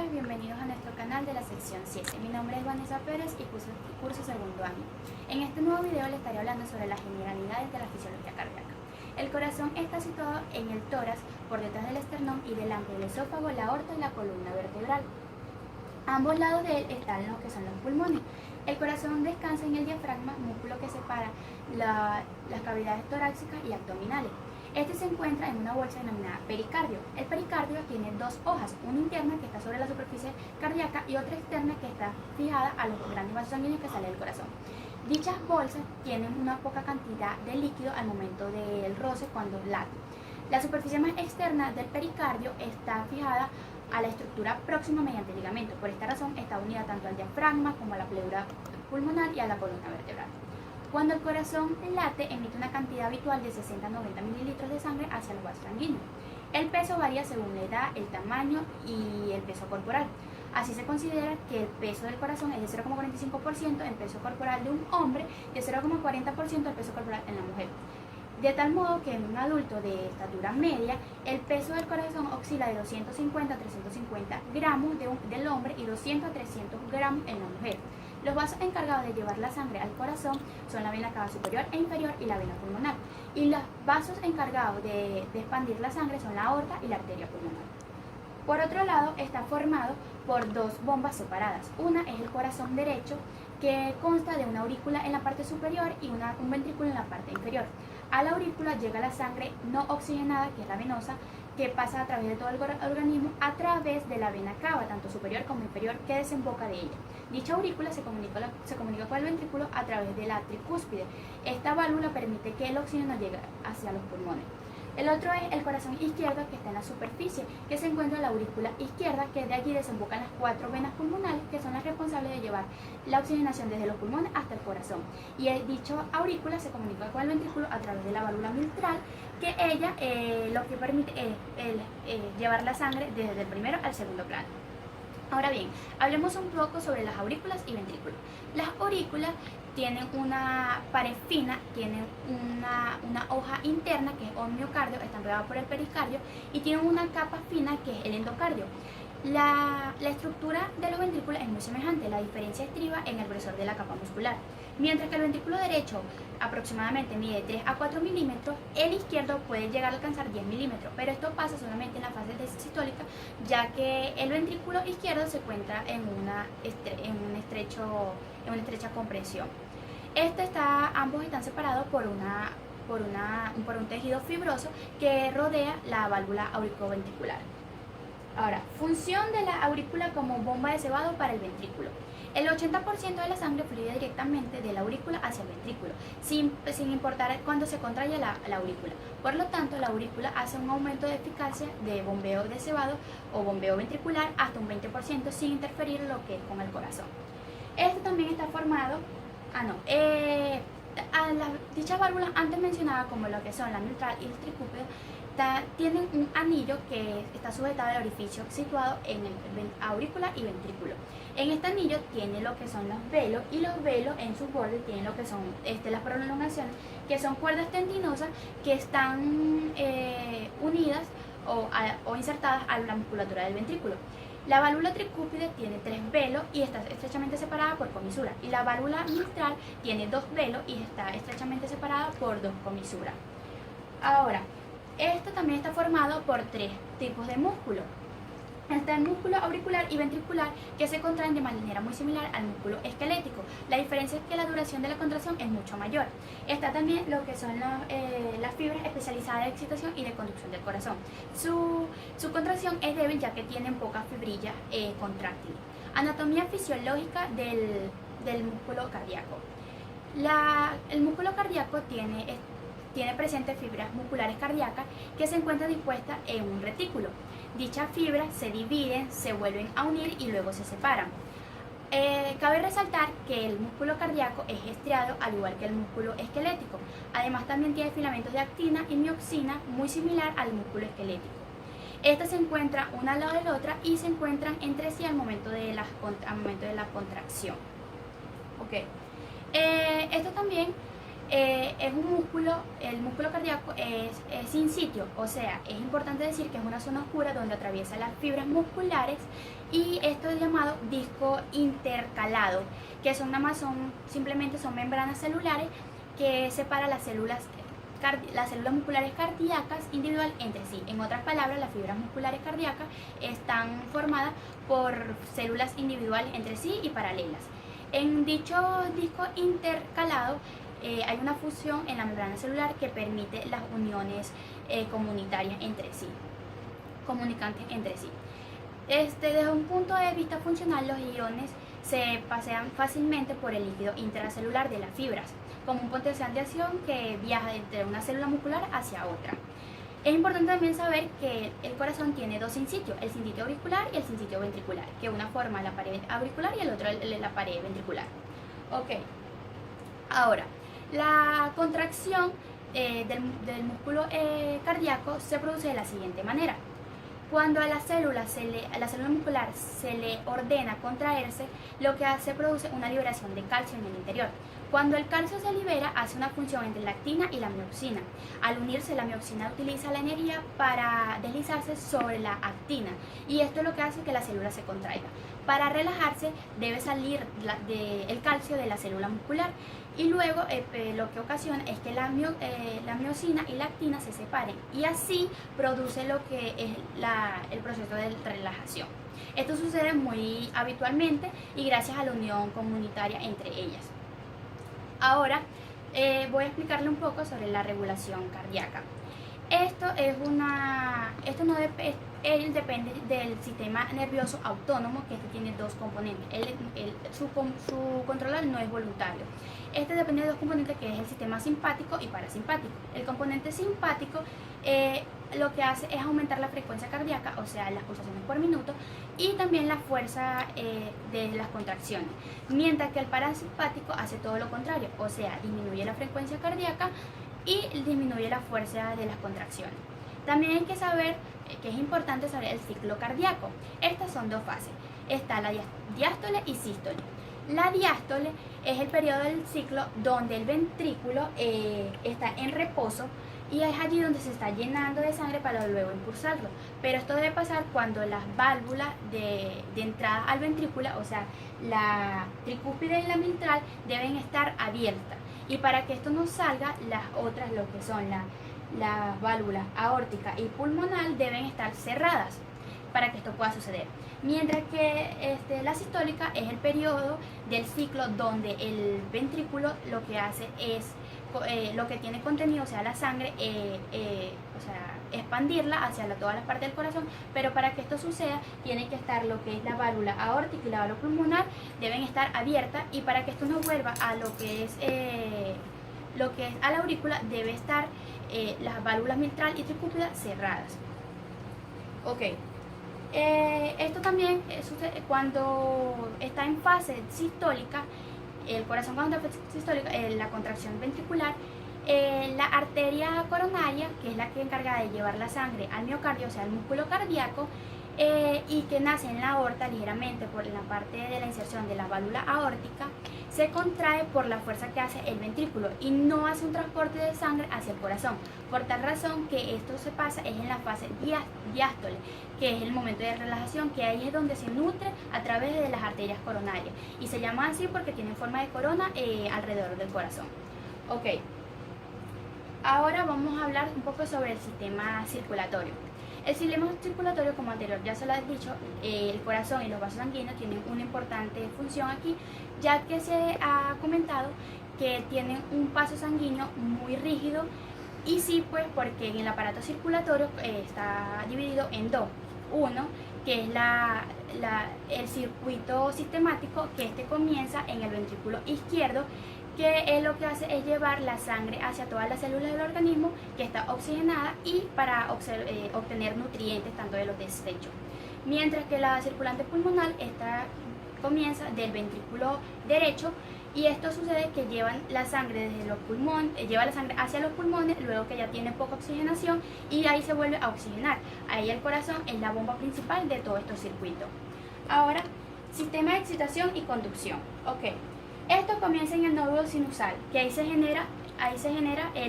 Bienvenidos a nuestro canal de la sección 7. Mi nombre es Vanessa Pérez y curso segundo año. En este nuevo video les estaré hablando sobre las generalidades de la fisiología cardíaca. El corazón está situado en el tórax, por detrás del esternón y delante del esófago, la aorta y la columna vertebral. A ambos lados de él están los que son los pulmones. El corazón descansa en el diafragma, músculo que separa las cavidades torácicas y abdominales. Este se encuentra en una bolsa denominada pericardio. El pericardio tiene dos hojas, una interna que está sobre la superficie cardíaca y otra externa que está fijada a los grandes vasos sanguíneos que salen del corazón. Dichas bolsas tienen una poca cantidad de líquido al momento del roce cuando late. La superficie más externa del pericardio está fijada a la estructura próxima mediante ligamento. Por esta razón está unida tanto al diafragma como a la pleura pulmonar y a la columna vertebral. Cuando el corazón late, emite una cantidad habitual de 60 a 90 mililitros de sangre hacia los vasos sanguíneos. El peso varía según la edad, el tamaño y el peso corporal. Así se considera que el peso del corazón es de 0,45% en peso corporal de un hombre y de 0,40% el peso corporal en la mujer. De tal modo que en un adulto de estatura media, el peso del corazón oscila de 250 a 350 gramos del hombre y 200 a 300 gramos en la mujer. Los vasos encargados de llevar la sangre al corazón son la vena cava superior e inferior y la vena pulmonar. Y los vasos encargados de expandir la sangre son la aorta y la arteria pulmonar. Por otro lado, está formado por dos bombas separadas. Una es el corazón derecho, que consta de una aurícula en la parte superior y un ventrículo en la parte inferior. A la aurícula llega la sangre no oxigenada, que es la venosa, que pasa a través de todo el organismo a través de la vena cava, tanto superior como inferior, que desemboca de ella. Dicha aurícula se comunica con el ventrículo a través de la tricúspide. Esta válvula permite que el oxígeno llegue hacia los pulmones. El otro es el corazón izquierdo, que está en la superficie, que se encuentra en la aurícula izquierda, que de allí desembocan las cuatro venas pulmonares, que son las responsables de llevar la oxigenación desde los pulmones hasta el corazón. Y dicha aurícula se comunica con el ventrículo a través de la válvula mitral, que ella lo que permite es llevar la sangre desde el primero al segundo plano. Ahora bien, hablemos un poco sobre las aurículas y ventrículos. Las aurículas tienen una pared fina, tienen una hoja interna que es el miocardio, están rodeadas por el pericardio y tienen una capa fina que es el endocardio. La estructura de los ventrículos es muy semejante, la diferencia estriba en el grosor de la capa muscular. Mientras que el ventrículo derecho aproximadamente mide 3 a 4 milímetros, el izquierdo puede llegar a alcanzar 10 milímetros, pero esto pasa solamente en la fase sistólica, ya que el ventrículo izquierdo se encuentra en una estrecha compresión. Ambos están separados por un tejido fibroso que rodea la válvula auriculoventricular. Ahora, función de la aurícula como bomba de cebado para el ventrículo. El 80% de la sangre fluye directamente de la aurícula hacia el ventrículo, sin importar cuándo se contrae la aurícula. Por lo tanto, la aurícula hace un aumento de eficacia de bombeo de cebado o bombeo ventricular hasta un 20% sin interferir lo que es con el corazón. Este también está formado, dichas válvulas antes mencionadas, como lo que son la mitral y el tricúpide, tienen un anillo que está sujetado al orificio situado en el aurícula y ventrículo. En este anillo tiene lo que son los velos, y los velos en sus bordes tienen lo que son las prolongaciones, que son cuerdas tendinosas que están unidas o insertadas a la musculatura del ventrículo. La válvula tricúpide tiene 3 velos y está estrechamente separada por comisuras, y la válvula mitral tiene 2 velos y está estrechamente separada por 2 comisuras. Ahora, esto también está formado por 3 tipos de músculo. Está el músculo auricular y ventricular, que se contraen de manera muy similar al músculo esquelético. La diferencia es que la duración de la contracción es mucho mayor. Está también lo que son las fibras especializadas de excitación y de conducción del corazón. Su contracción es débil, ya que tienen pocas fibrillas contráctiles. Anatomía fisiológica del músculo cardíaco. El músculo cardíaco tiene presentes fibras musculares cardíacas que se encuentran dispuestas en un retículo. Dichas fibras se dividen, se vuelven a unir y luego se separan. Cabe resaltar que el músculo cardíaco es estriado, al igual que el músculo esquelético. Además, también tiene filamentos de actina y mioxina, muy similar al músculo esquelético. Estas se encuentran una al lado de la otra y se encuentran entre sí al momento de la contracción. Esto también es un músculo, el músculo cardíaco es sin sitio, o sea, es importante decir que es una zona oscura donde atraviesa las fibras musculares y disco intercalado, que son nada más simplemente son membranas celulares que separan las células musculares cardíacas individual entre sí. En otras palabras, las fibras musculares cardíacas están formadas por células individuales entre sí y paralelas. En dicho disco intercalado hay una fusión en la membrana celular que permite las uniones comunitarias entre sí, comunicantes entre sí. Desde un punto de vista funcional, los iones se pasean fácilmente por el líquido intracelular de las fibras, como un potencial de acción que viaja entre una célula muscular hacia otra. Es importante también saber que el corazón tiene dos sinsitios, el sinsitio auricular y el sinsitio ventricular, que una forma la pared auricular y el otro la pared ventricular. Ok, ahora, la contracción del músculo cardíaco se produce de la siguiente manera. Cuando a la célula muscular se le ordena contraerse, lo que hace produce una liberación de calcio en el interior. Cuando el calcio se libera, hace una función entre la actina y la mioxina. Al unirse, la mioxina utiliza la energía para deslizarse sobre la actina, y esto es lo que hace que la célula se contraiga. Para relajarse, debe salir el calcio de la célula muscular, y luego lo que ocasiona es que la miosina y la actina se separen, y así produce lo que es el proceso de relajación. Esto sucede muy habitualmente y gracias a la unión comunitaria entre ellas. Ahora voy a explicarle un poco sobre la regulación cardíaca. Él depende del sistema nervioso autónomo, que tiene dos componentes. Su control no es voluntario. Este depende de dos componentes, que es el sistema simpático y parasimpático. El componente simpático lo que hace es aumentar la frecuencia cardíaca, o sea, las pulsaciones por minuto, y también la fuerza de las contracciones. Mientras que el parasimpático hace todo lo contrario, o sea, disminuye la frecuencia cardíaca y disminuye la fuerza de las contracciones. También hay que saber que es importante saber el ciclo cardíaco. Estas son dos fases. Está la diástole y sístole. La diástole es el periodo del ciclo donde el ventrículo está en reposo, y es allí donde se está llenando de sangre para luego impulsarlo. Pero esto debe pasar cuando las válvulas de entrada al ventrículo, o sea, la tricúspide y la mitral, deben estar abiertas. Y para que esto no salga, las otras, lo que son las válvulas aórtica y pulmonar, deben estar cerradas para que esto pueda suceder. Mientras que la sistólica es el periodo del ciclo donde el ventrículo lo que hace es lo que tiene contenido, o sea, la sangre, expandirla hacia todas las partes del corazón. Pero para que esto suceda, tiene que estar lo que es la válvula aórtica y la válvula pulmonar, deben estar abiertas, y para que esto no vuelva a lo que es a la aurícula, debe estar las válvulas mitral y tricúspide cerradas. Ok. Esto también sucede cuando está en fase sistólica. El corazón, cuando está en fase sistólica, la contracción ventricular, la arteria coronaria, que es la que encarga de llevar la sangre al miocardio, o sea, al músculo cardíaco, y que nace en la aorta ligeramente por la parte de la inserción de la válvula aórtica, se contrae por la fuerza que hace el ventrículo y no hace un transporte de sangre hacia el corazón. Por tal razón que esto se pasa es en la fase diástole, que es el momento de relajación, que ahí es donde se nutre a través de las arterias coronarias, y se llama así porque tienen forma de corona alrededor del corazón. Ok, ahora vamos a hablar un poco sobre el sistema circulatorio. El sistema circulatorio, como anterior ya se lo he dicho, el corazón y los vasos sanguíneos tienen una importante función aquí, ya que se ha comentado que tienen un paso sanguíneo muy rígido, y sí, pues porque en el aparato circulatorio está dividido en dos. Uno, que es el circuito sistemático, que comienza en el ventrículo izquierdo, que lo que hace es llevar la sangre hacia todas las células del organismo, que está oxigenada, y para obtener nutrientes tanto de los desechos. Mientras que la circulante pulmonar comienza del ventrículo derecho, y esto sucede que llevan la sangre desde los pulmones, lleva la sangre hacia los pulmones, luego que ya tiene poca oxigenación, y ahí se vuelve a oxigenar. Ahí el corazón es la bomba principal de todos estos circuitos. Ahora, sistema de excitación y conducción. Ok. Esto comienza en el nódulo sinusal, que ahí se genera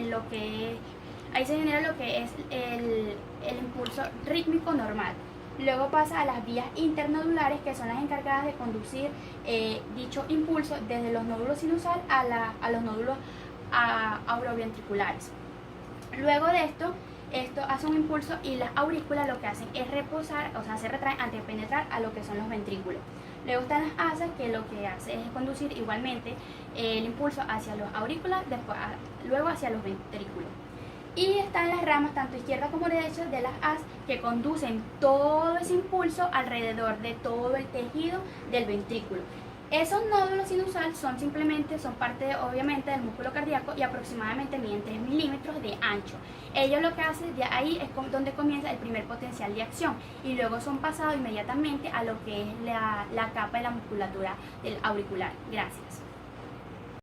lo que es el impulso rítmico normal. Luego pasa a las vías internodulares, que son las encargadas de conducir dicho impulso desde los nódulos sinusal a los nódulos auroventriculares. Luego de esto hace un impulso y las aurículas lo que hacen es reposar, o sea, se retraen antes de penetrar a lo que son los ventrículos. Luego están las asas, que lo que hace es conducir igualmente el impulso hacia los aurículas, luego hacia los ventrículos. Y están las ramas, tanto izquierda como derecha, de las as, que conducen todo ese impulso alrededor de todo el tejido del ventrículo. Esos nódulos sinusal son parte obviamente del músculo cardíaco y aproximadamente miden 3 milímetros de ancho. Ellos lo que hacen, de ahí es donde comienza el primer potencial de acción, y luego son pasados inmediatamente a lo que es la capa de la musculatura del auricular. Gracias.